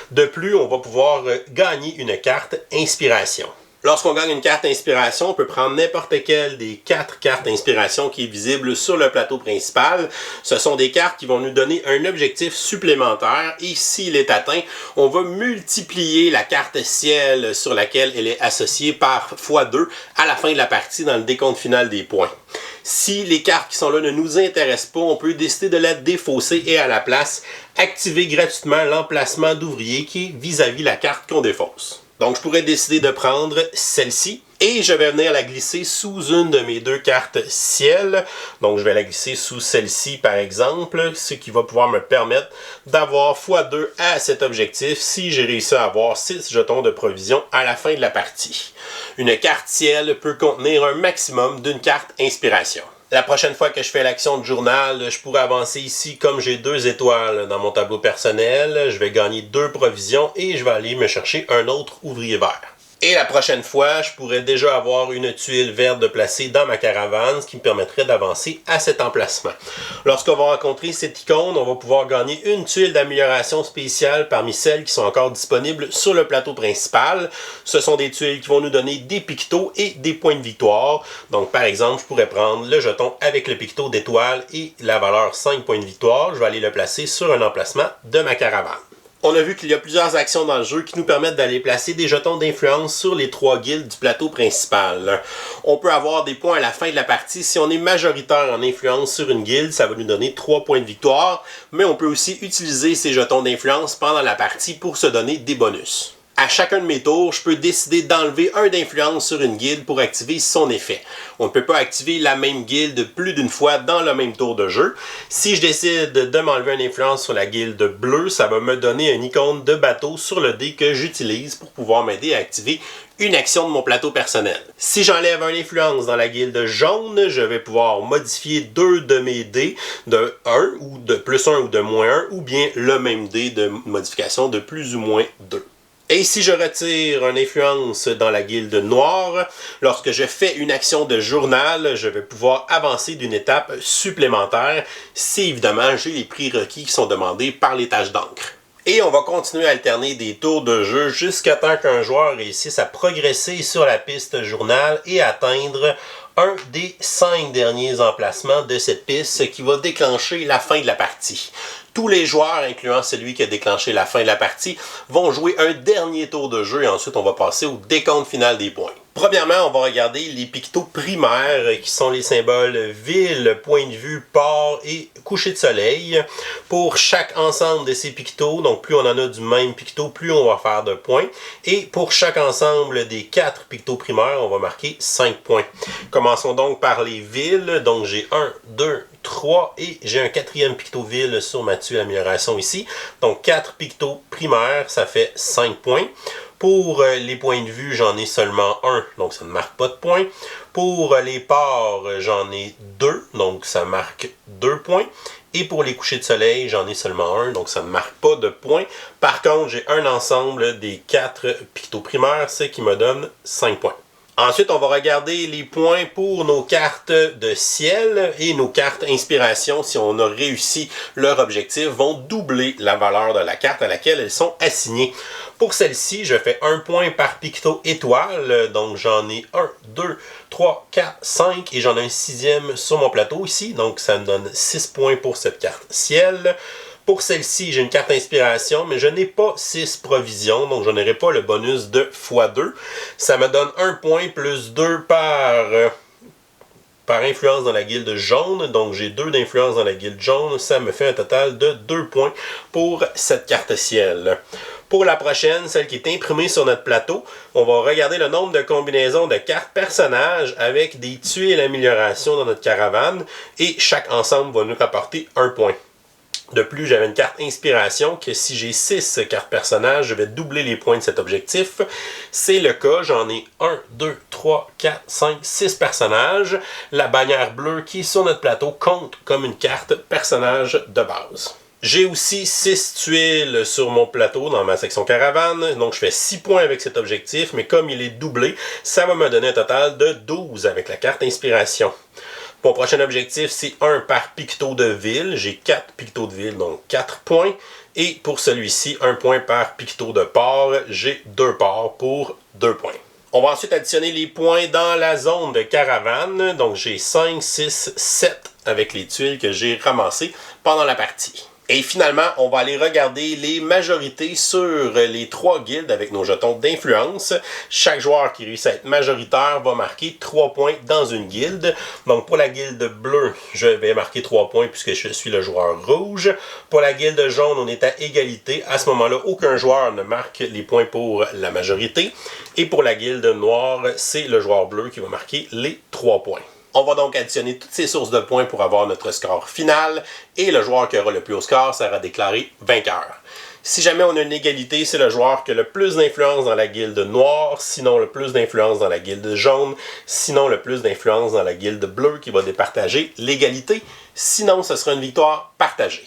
De plus, on va pouvoir gagner une carte inspiration. Lorsqu'on gagne une carte inspiration, on peut prendre n'importe quelle des 4 cartes inspiration qui est visible sur le plateau principal. Ce sont des cartes qui vont nous donner un objectif supplémentaire et s'il est atteint, on va multiplier la carte ciel sur laquelle elle est associée par x2 à la fin de la partie dans le décompte final des points. Si les cartes qui sont là ne nous intéressent pas, on peut décider de la défausser et à la place, activer gratuitement l'emplacement d'ouvrier qui est vis-à-vis la carte qu'on défausse. Donc, je pourrais décider de prendre celle-ci et je vais venir la glisser sous une de mes 2 cartes ciel. Donc, je vais la glisser sous celle-ci, par exemple, ce qui va pouvoir me permettre d'avoir x2 à cet objectif si j'ai réussi à avoir 6 jetons de provision à la fin de la partie. Une carte ciel peut contenir un maximum d'une carte inspiration. La prochaine fois que je fais l'action de journal, je pourrais avancer ici comme j'ai 2 étoiles dans mon tableau personnel. Je vais gagner 2 provisions et je vais aller me chercher un autre ouvrier vert. Et la prochaine fois, je pourrais déjà avoir une tuile verte de placer dans ma caravane, ce qui me permettrait d'avancer à cet emplacement. Lorsqu'on va rencontrer cette icône, on va pouvoir gagner une tuile d'amélioration spéciale parmi celles qui sont encore disponibles sur le plateau principal. Ce sont des tuiles qui vont nous donner des pictos et des points de victoire. Donc par exemple, je pourrais prendre le jeton avec le picto d'étoile et la valeur 5 points de victoire. Je vais aller le placer sur un emplacement de ma caravane. On a vu qu'il y a plusieurs actions dans le jeu qui nous permettent d'aller placer des jetons d'influence sur les 3 guildes du plateau principal. On peut avoir des points à la fin de la partie. Si on est majoritaire en influence sur une guilde, ça va nous donner 3 points de victoire, mais on peut aussi utiliser ces jetons d'influence pendant la partie pour se donner des bonus. À chacun de mes tours, je peux décider d'enlever un d'influence sur une guilde pour activer son effet. On ne peut pas activer la même guilde plus d'une fois dans le même tour de jeu. Si je décide de m'enlever une influence sur la guilde bleue, ça va me donner une icône de bateau sur le dé que j'utilise pour pouvoir m'aider à activer une action de mon plateau personnel. Si j'enlève une influence dans la guilde jaune, je vais pouvoir modifier 2 de mes dés de 1 ou de plus 1 ou de moins 1 ou bien le même dé de modification de plus ou moins 2. Et si je retire une influence dans la guilde noire, lorsque je fais une action de journal, je vais pouvoir avancer d'une étape supplémentaire si évidemment j'ai les prérequis qui sont demandés par les tâches d'encre. Et on va continuer à alterner des tours de jeu jusqu'à temps qu'un joueur réussisse à progresser sur la piste journal et atteindre un des 5 derniers emplacements de cette piste, ce qui va déclencher la fin de la partie. Tous les joueurs, incluant celui qui a déclenché la fin de la partie, vont jouer un dernier tour de jeu et ensuite on va passer au décompte final des points. Premièrement, on va regarder les pictos primaires qui sont les symboles ville, point de vue, port et coucher de soleil. Pour chaque ensemble de ces pictos, donc plus on en a du même picto, plus on va faire de points. Et pour chaque ensemble des 4 pictos primaires, on va marquer 5 points. Commençons donc par les villes. Donc j'ai 1, 2, 3 et j'ai un 4e picto ville sur ma tuile amélioration ici. Donc 4 pictos primaires, ça fait 5 points. Pour les points de vue, j'en ai seulement 1, donc ça ne marque pas de points. Pour les ports, j'en ai 2, donc ça marque 2 points. Et pour les couchers de soleil, j'en ai seulement 1, donc ça ne marque pas de points. Par contre, j'ai un ensemble des 4 pictos primaires, ce qui me donne 5 points. Ensuite, on va regarder les points pour nos cartes de ciel et nos cartes inspiration, si on a réussi leur objectif, vont doubler la valeur de la carte à laquelle elles sont assignées. Pour celle-ci, je fais 1 point par picto étoile, donc j'en ai 1, 2, 3, 4, 5 et j'en ai un 6e sur mon plateau ici, donc ça me donne 6 points pour cette carte ciel. Pour celle-ci, j'ai une carte inspiration, mais je n'ai pas 6 provisions, donc je n'aurai pas le bonus de x2. Ça me donne 1 point plus 2 par influence dans la guilde jaune, donc j'ai 2 d'influence dans la guilde jaune, ça me fait un total de 2 points pour cette carte ciel. Pour la prochaine, celle qui est imprimée sur notre plateau, on va regarder le nombre de combinaisons de cartes personnages avec des tuiles amélioration dans notre caravane et chaque ensemble va nous rapporter 1 point. De plus, j'avais une carte inspiration que si j'ai 6 cartes personnages, je vais doubler les points de cet objectif. C'est le cas, j'en ai 1, 2, 3, 4, 5, 6 personnages. La bannière bleue qui est sur notre plateau compte comme une carte personnage de base. J'ai aussi 6 tuiles sur mon plateau dans ma section caravane, donc je fais 6 points avec cet objectif, mais comme il est doublé, ça va me donner un total de 12 avec la carte inspiration. Mon prochain objectif, c'est 1 par picto de ville. J'ai 4 pictos de ville, donc 4 points. Et pour celui-ci, 1 point par picto de port. J'ai 2 ports pour 2 points. On va ensuite additionner les points dans la zone de caravane. Donc j'ai 5, 6, 7 avec les tuiles que j'ai ramassées pendant la partie. Et finalement, on va aller regarder les majorités sur les 3 guildes avec nos jetons d'influence. Chaque joueur qui réussit à être majoritaire va marquer 3 points dans une guilde. Donc pour la guilde bleue, je vais marquer 3 points puisque je suis le joueur rouge. Pour la guilde jaune, on est à égalité. À ce moment-là, aucun joueur ne marque les points pour la majorité. Et pour la guilde noire, c'est le joueur bleu qui va marquer les 3 points. On va donc additionner toutes ces sources de points pour avoir notre score final et le joueur qui aura le plus haut score sera déclaré vainqueur. Si jamais on a une égalité, c'est le joueur qui a le plus d'influence dans la guilde noire, sinon le plus d'influence dans la guilde jaune, sinon le plus d'influence dans la guilde bleue qui va départager l'égalité, sinon ce sera une victoire partagée.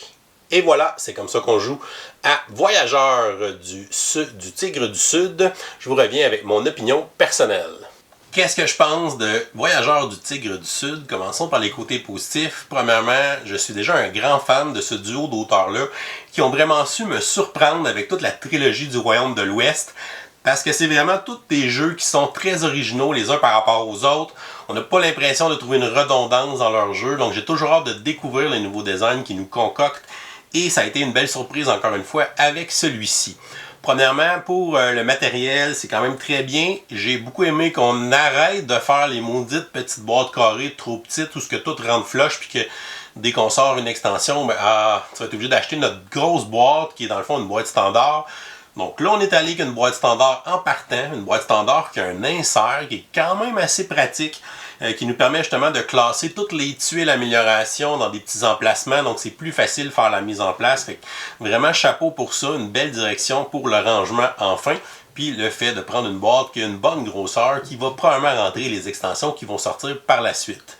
Et voilà, c'est comme ça qu'on joue à Voyageurs du Tigre du Sud. Je vous reviens avec mon opinion personnelle. Qu'est-ce que je pense de Voyageurs du Tigre du Sud? Commençons par les côtés positifs. Premièrement, je suis déjà un grand fan de ce duo d'auteurs-là qui ont vraiment su me surprendre avec toute la trilogie du Royaume de l'Ouest. Parce que c'est vraiment tous des jeux qui sont très originaux les uns par rapport aux autres. On n'a pas l'impression de trouver une redondance dans leurs jeux. Donc j'ai toujours hâte de découvrir les nouveaux designs qui nous concoctent. Et ça a été une belle surprise encore une fois avec celui-ci. Premièrement, pour le matériel, c'est quand même très bien. J'ai beaucoup aimé qu'on arrête de faire les maudites petites boîtes carrées trop petites où ce que tout rentre flush puis que dès qu'on sort une extension, ben, tu vas être obligé d'acheter notre grosse boîte qui est dans le fond une boîte standard. Donc là, on est allé avec une boîte standard en partant, une boîte standard qui a un insert qui est quand même assez pratique, qui nous permet justement de classer toutes les tuiles amélioration dans des petits emplacements, donc c'est plus facile de faire la mise en place. Fait que vraiment chapeau pour ça, une belle direction pour le rangement enfin, puis le fait de prendre une boîte qui a une bonne grosseur, qui va probablement rentrer les extensions qui vont sortir par la suite.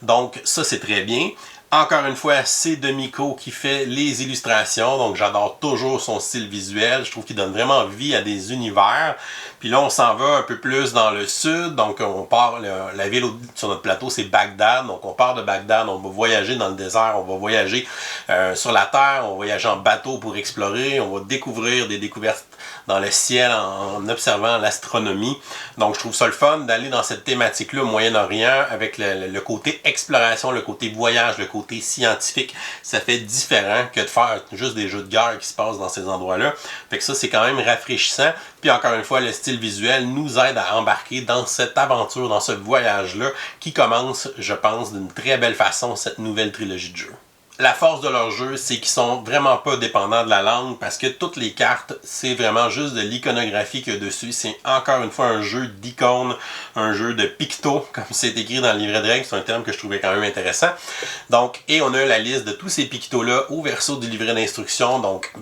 Donc ça c'est très bien. Encore une fois, c'est Demico qui fait les illustrations, donc j'adore toujours son style visuel. Je trouve qu'il donne vraiment vie à des univers. Puis là, on s'en va un peu plus dans le sud, donc on part, la ville sur notre plateau, c'est Bagdad. Donc on part de Bagdad, on va voyager dans le désert, on va voyager sur la terre, on va voyager en bateau pour explorer, on va découvrir des découvertes dans le ciel en observant l'astronomie. Donc je trouve ça le fun d'aller dans cette thématique-là au Moyen-Orient avec le côté exploration, le côté voyage, le côté scientifique. Ça fait différent que de faire juste des jeux de guerre qui se passent dans ces endroits-là. Fait que ça, c'est quand même rafraîchissant. Puis encore une fois, le style visuel nous aide à embarquer dans cette aventure, dans ce voyage-là qui commence, je pense, d'une très belle façon cette nouvelle trilogie de jeux. La force de leur jeu, c'est qu'ils sont vraiment pas dépendants de la langue parce que toutes les cartes, c'est vraiment juste de l'iconographie qu'il y a dessus. C'est encore une fois un jeu d'icônes, un jeu de pictos, comme c'est écrit dans le livret de règles. C'est un terme que je trouvais quand même intéressant. Donc, et on a la liste de tous ces pictos-là au verso du livret d'instruction. Donc,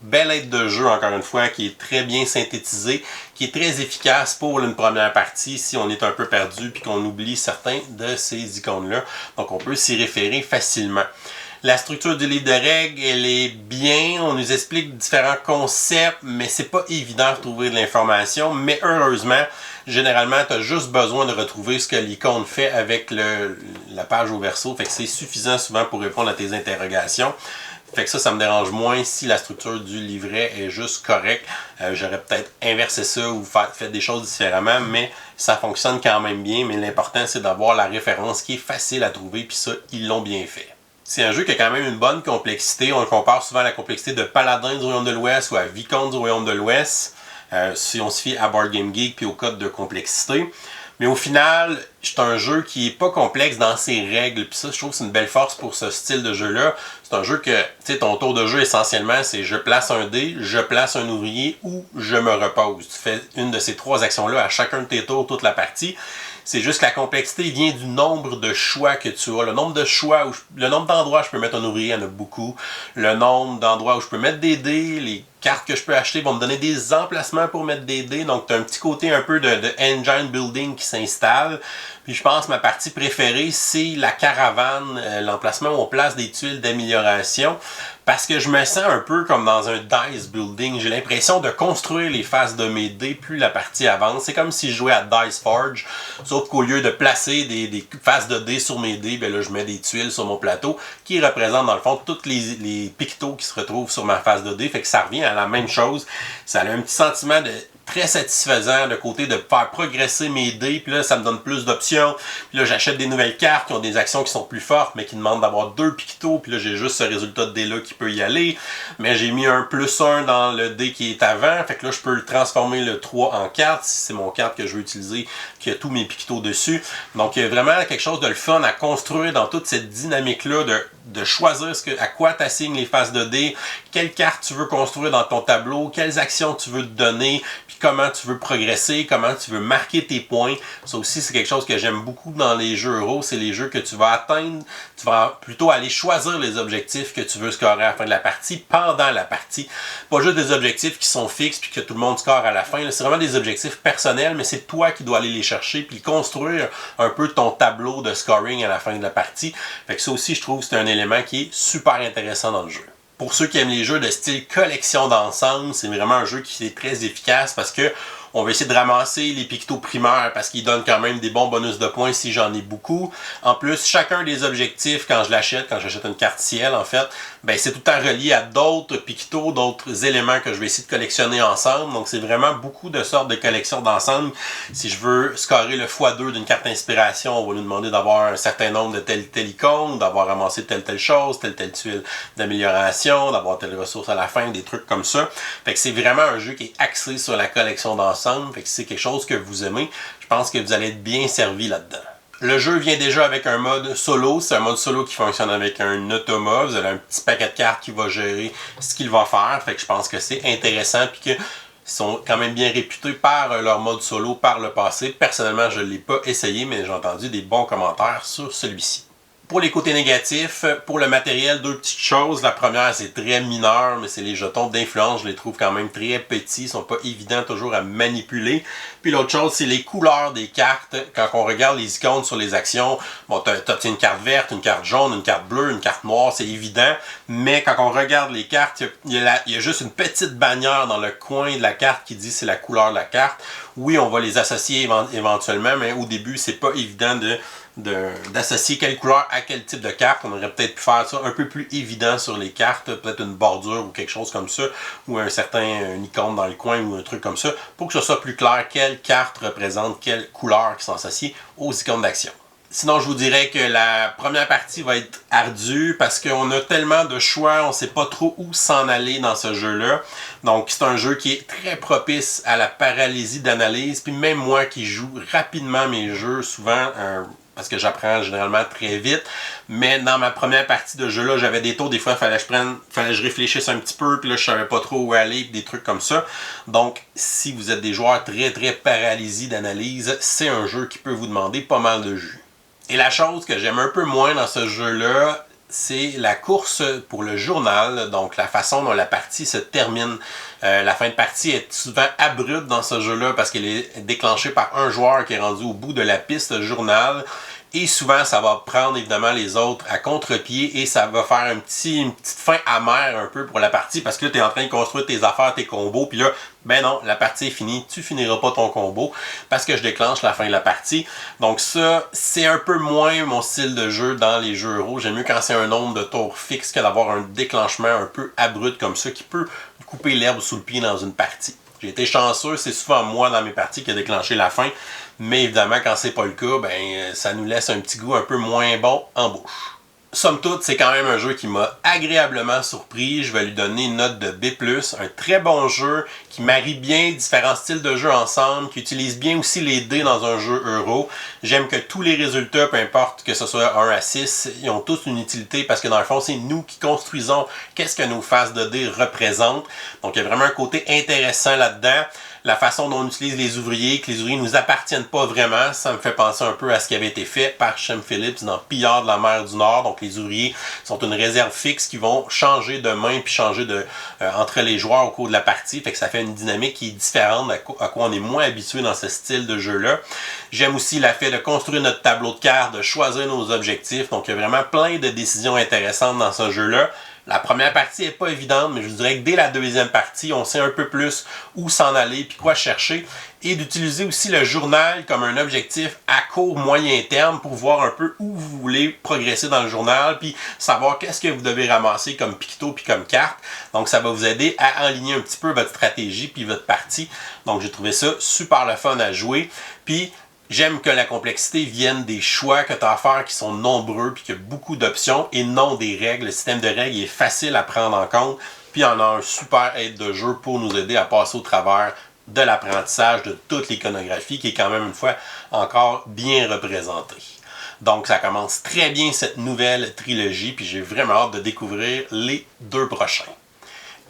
belle aide de jeu, encore une fois, qui est très bien synthétisée, qui est très efficace pour une première partie si on est un peu perdu puis qu'on oublie certains de ces icônes-là. Donc, on peut s'y référer facilement. La structure du livre de règles, elle est bien, on nous explique différents concepts, mais c'est pas évident de retrouver de l'information. Mais heureusement, généralement, tu as juste besoin de retrouver ce que l'icône fait avec la page au verso. Fait que c'est suffisant souvent pour répondre à tes interrogations. Fait que ça me dérange moins si la structure du livret est juste correcte. J'aurais peut-être inversé ça ou fait des choses différemment, mais ça fonctionne quand même bien. Mais l'important, c'est d'avoir la référence qui est facile à trouver, puis ça, ils l'ont bien fait. C'est un jeu qui a quand même une bonne complexité. On le compare souvent à la complexité de Paladin du Royaume de l'Ouest ou à Vicomte du Royaume de l'Ouest, si on se fie à Board Game Geek puis au code de complexité. Mais au final, c'est un jeu qui est pas complexe dans ses règles. Puis ça, je trouve que c'est une belle force pour ce style de jeu-là. C'est un jeu que, tu sais, ton tour de jeu, essentiellement, c'est je place un dé, je place un ouvrier ou je me repose. Tu fais une de ces trois actions-là à chacun de tes tours toute la partie. C'est juste que la complexité vient du nombre de choix que tu as. Le nombre de choix, le nombre d'endroits où je peux mettre un ouvrier, il y en a beaucoup. Le nombre d'endroits où je peux mettre des dés, les cartes que je peux acheter vont me donner des emplacements pour mettre des dés. Donc, tu as un petit côté un peu de engine building qui s'installe. Puis je pense que ma partie préférée, c'est la caravane, l'emplacement où on place des tuiles d'amélioration. Parce que je me sens un peu comme dans un dice building. J'ai l'impression de construire les faces de mes dés plus la partie avance. C'est comme si je jouais à Dice Forge. Sauf qu'au lieu de placer des faces de dés sur mes dés, ben là, je mets des tuiles sur mon plateau qui représentent dans le fond tous les pictos qui se retrouvent sur ma face de dés. Fait que ça revient à la même chose. Ça a un petit sentiment de très satisfaisant, le côté de faire progresser mes dés, puis là ça me donne plus d'options, puis là j'achète des nouvelles cartes qui ont des actions qui sont plus fortes mais qui demandent d'avoir 2 pictos, puis là j'ai juste ce résultat de dé là qui peut y aller, mais j'ai mis un +1 dans le dé qui est avant, fait que là je peux le transformer le 3 en 4 si c'est mon carte que je veux utiliser qui a tous mes pictos dessus. Donc il y a vraiment quelque chose de le fun à construire dans toute cette dynamique là de choisir à quoi tu assignes les faces de dés, quelle carte tu veux construire dans ton tableau, quelles actions tu veux te donner, puis comment tu veux progresser, comment tu veux marquer tes points. Ça aussi, c'est quelque chose que j'aime beaucoup dans les jeux euros, c'est les jeux que tu vas atteindre, tu vas plutôt aller choisir les objectifs que tu veux scorer à la fin de la partie, pendant la partie. Pas juste des objectifs qui sont fixes puis que tout le monde score à la fin. C'est vraiment des objectifs personnels, mais c'est toi qui dois aller les chercher puis construire un peu ton tableau de scoring à la fin de la partie. Fait que ça aussi, je trouve que c'est un élément qui est super intéressant dans le jeu. Pour ceux qui aiment les jeux de style collection d'ensemble, c'est vraiment un jeu qui est très efficace parce que on va essayer de ramasser les pictos primaires parce qu'ils donnent quand même des bons bonus de points si j'en ai beaucoup. En plus, chacun des objectifs, quand j'achète une carte ciel, en fait, ben c'est tout le temps relié à d'autres pictos, d'autres éléments que je vais essayer de collectionner ensemble. Donc, c'est vraiment beaucoup de sortes de collections d'ensemble. Si je veux scorer le x2 d'une carte inspiration, on va nous demander d'avoir un certain nombre de telle icône, d'avoir ramassé telle chose, telle tuile d'amélioration, d'avoir telle ressource à la fin, des trucs comme ça. Fait que c'est vraiment un jeu qui est axé sur la collection d'ensemble. Fait que si c'est quelque chose que vous aimez, je pense que vous allez être bien servi là-dedans. Le jeu vient déjà avec un mode solo. C'est un mode solo qui fonctionne avec un automa. Vous avez un petit paquet de cartes qui va gérer ce qu'il va faire. Fait que je pense que c'est intéressant puis que sont quand même bien réputés par leur mode solo par le passé. Personnellement, je ne l'ai pas essayé, mais j'ai entendu des bons commentaires sur celui-ci. Pour les côtés négatifs, pour le matériel, deux petites choses. La première, c'est très mineur, mais c'est les jetons d'influence. Je les trouve quand même très petits. Ils sont pas évidents toujours à manipuler. Puis l'autre chose, c'est les couleurs des cartes. Quand on regarde les icônes sur les actions, bon, tu obtiens une carte verte, une carte jaune, une carte bleue, une carte noire, c'est évident. Mais quand on regarde les cartes, il y a juste une petite bannière dans le coin de la carte qui dit c'est la couleur de la carte. Oui, on va les associer éventuellement, mais au début, c'est pas évident d'associer quelle couleur à quel type de carte. On aurait peut-être pu faire ça un peu plus évident sur les cartes, peut-être une bordure ou quelque chose comme ça, ou une icône dans le coin ou un truc comme ça, pour que ce soit plus clair quelle carte représente quelle couleur qui sont associées aux icônes d'action. Sinon, je vous dirais que la première partie va être ardue parce qu'on a tellement de choix, on ne sait pas trop où s'en aller dans ce jeu-là. Donc, c'est un jeu qui est très propice à la paralysie d'analyse. Puis même moi qui joue rapidement mes jeux, souvent, parce que j'apprends généralement très vite, mais dans ma première partie de jeu-là, j'avais des tours, des fois, fallait que je réfléchisse un petit peu, puis là, je savais pas trop où aller, puis des trucs comme ça. Donc, si vous êtes des joueurs très, très paralysés d'analyse, c'est un jeu qui peut vous demander pas mal de jus. Et la chose que j'aime un peu moins dans ce jeu-là, c'est la course pour le journal, donc la façon dont la partie se termine. La fin de partie est souvent abrupte dans ce jeu-là parce qu'elle est déclenchée par un joueur qui est rendu au bout de la piste journal. Et souvent, ça va prendre évidemment les autres à contre-pied et ça va faire une petite fin amère un peu pour la partie parce que là, tu es en train de construire tes affaires, tes combos, puis là, ben non, la partie est finie, tu finiras pas ton combo parce que je déclenche la fin de la partie. Donc ça, c'est un peu moins mon style de jeu dans les jeux euros. J'aime mieux quand c'est un nombre de tours fixe que d'avoir un déclenchement un peu abrupt comme ça qui peut couper l'herbe sous le pied dans une partie. J'ai été chanceux, c'est souvent moi dans mes parties qui a déclenché la fin. Mais évidemment, quand c'est pas le cas, ben ça nous laisse un petit goût un peu moins bon en bouche. Somme toute, c'est quand même un jeu qui m'a agréablement surpris. Je vais lui donner une note de B+. Un très bon jeu qui marie bien différents styles de jeu ensemble, qui utilise bien aussi les dés dans un jeu euro. J'aime que tous les résultats, peu importe que ce soit 1 à 6, ils ont tous une utilité parce que dans le fond, c'est nous qui construisons qu'est-ce que nos faces de dés représentent. Donc, il y a vraiment un côté intéressant là-dedans. La façon dont on utilise les ouvriers, que les ouvriers ne nous appartiennent pas vraiment, ça me fait penser un peu à ce qui avait été fait par Shem Phillips dans Pillards de la mer du Nord. Donc les ouvriers sont une réserve fixe qui vont changer de main puis changer entre les joueurs au cours de la partie. Fait que ça fait une dynamique qui est différente à quoi on est moins habitué dans ce style de jeu-là. J'aime aussi le fait de construire notre tableau de cartes, de choisir nos objectifs. Donc il y a vraiment plein de décisions intéressantes dans ce jeu-là. La première partie n'est pas évidente, mais je vous dirais que dès la deuxième partie, on sait un peu plus où s'en aller puis quoi chercher. Et d'utiliser aussi le journal comme un objectif à court, moyen terme pour voir un peu où vous voulez progresser dans le journal puis savoir qu'est-ce que vous devez ramasser comme picto puis comme carte. Donc ça va vous aider à aligner un petit peu votre stratégie puis votre partie. Donc j'ai trouvé ça super le fun à jouer. Puis j'aime que la complexité vienne des choix que tu as à faire qui sont nombreux puis qu'il y a beaucoup d'options et non des règles. Le système de règles est facile à prendre en compte puis on a un super aide de jeu pour nous aider à passer au travers de l'apprentissage de toute l'iconographie qui est quand même une fois encore bien représentée. Donc ça commence très bien cette nouvelle trilogie puis j'ai vraiment hâte de découvrir les deux prochains.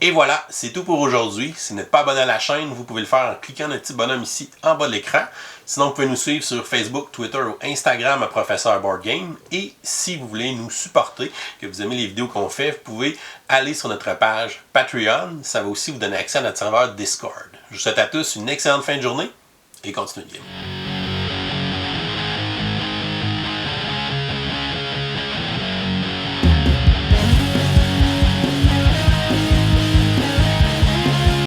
Et voilà, c'est tout pour aujourd'hui. Si vous n'êtes pas abonné à la chaîne, vous pouvez le faire en cliquant le petit bonhomme ici en bas de l'écran. Sinon, vous pouvez nous suivre sur Facebook, Twitter ou Instagram à Professeur Board Game. Et si vous voulez nous supporter, que vous aimez les vidéos qu'on fait, vous pouvez aller sur notre page Patreon. Ça va aussi vous donner accès à notre serveur Discord. Je vous souhaite à tous une excellente fin de journée et continuez de game.